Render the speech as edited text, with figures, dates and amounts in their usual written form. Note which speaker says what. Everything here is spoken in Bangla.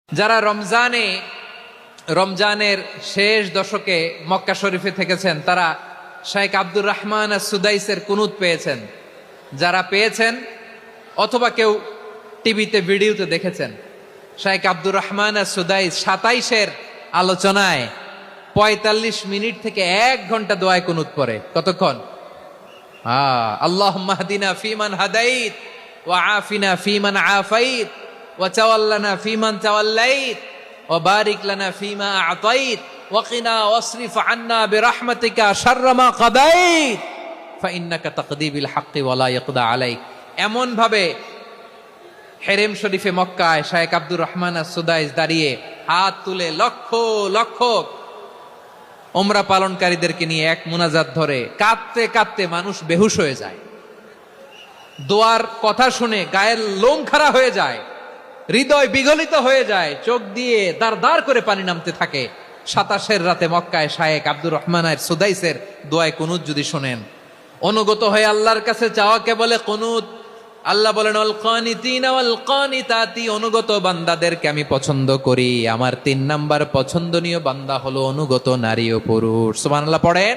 Speaker 1: যারা রমজানের শেষ দশকে মক্কা শরীফে থেকেছেন তারা শাইখ আব্দুর রহমান সুদাইসের কুনুত পেয়েছেন। যারা পেয়েছেন অথবা কেউ টিভিতে ভিডিওতে দেখেছেন, শাইখ আব্দুর রহমান সুদাইস 27-এর আলোচনায় 45 মিনিট থেকে 1 ঘন্টা দোয়ায় কুনুত পড়ে। কতক্ষণ? আল্লাহুম্মা হদিনা ফিমান হাদাইত ওয়া আফিনা ফিমান আফাইত ওয়া তাওয়াল্লানা ফিমান তাওয়াল্লাইত ওয়া বারিক লানা ফিমা আ'তাইত ওয়া কিনা ওয়াসরিফ আন্না বিরহমাতিকা শাররা মা কাদাইত ফা ইন্নাকা তাকদি বিল হাক্কি ওয়া লা ইয়াকদা আলাইক। এমন ভাবে হেরেম শরীফে মক্কায় শাইখ আব্দুর রহমান সুদাইস দাঁড়িয়ে হাত তুলে লক্ষ লক্ষ উমরা পালনকারীদেরকে নিয়ে এক মুনাজাত ধরে কাঁদতে কাঁদতে মানুষ বেহুশ হয়ে যায়। দোয়ার কথা শুনে গায়ের লোম খাড়া হয়ে যায়, হৃদয় বিগলিত হয়ে যায়, চোখ দিয়ে দাঁড় দাঁড় করে পানি নামতে থাকে। 27-এর রাতে মক্কায় শাইখ আব্দুর রহমান সুদাইসের দোয়ায় কুনুত যদি শোনেন, অনুগত হয়ে আল্লাহর কাছে চাওয়াকে বলে কুনুত। আল্লাহ বলেন আল কানিতিনা ওয়াল কানিতাতি, অনুগত বান্দাদেরকে আমি পছন্দ করি। আমার 3 নাম্বার পছন্দনীয় বান্দা হলো অনুগত নারী ও পুরুষ। সুবহানাল্লাহ পড়েন।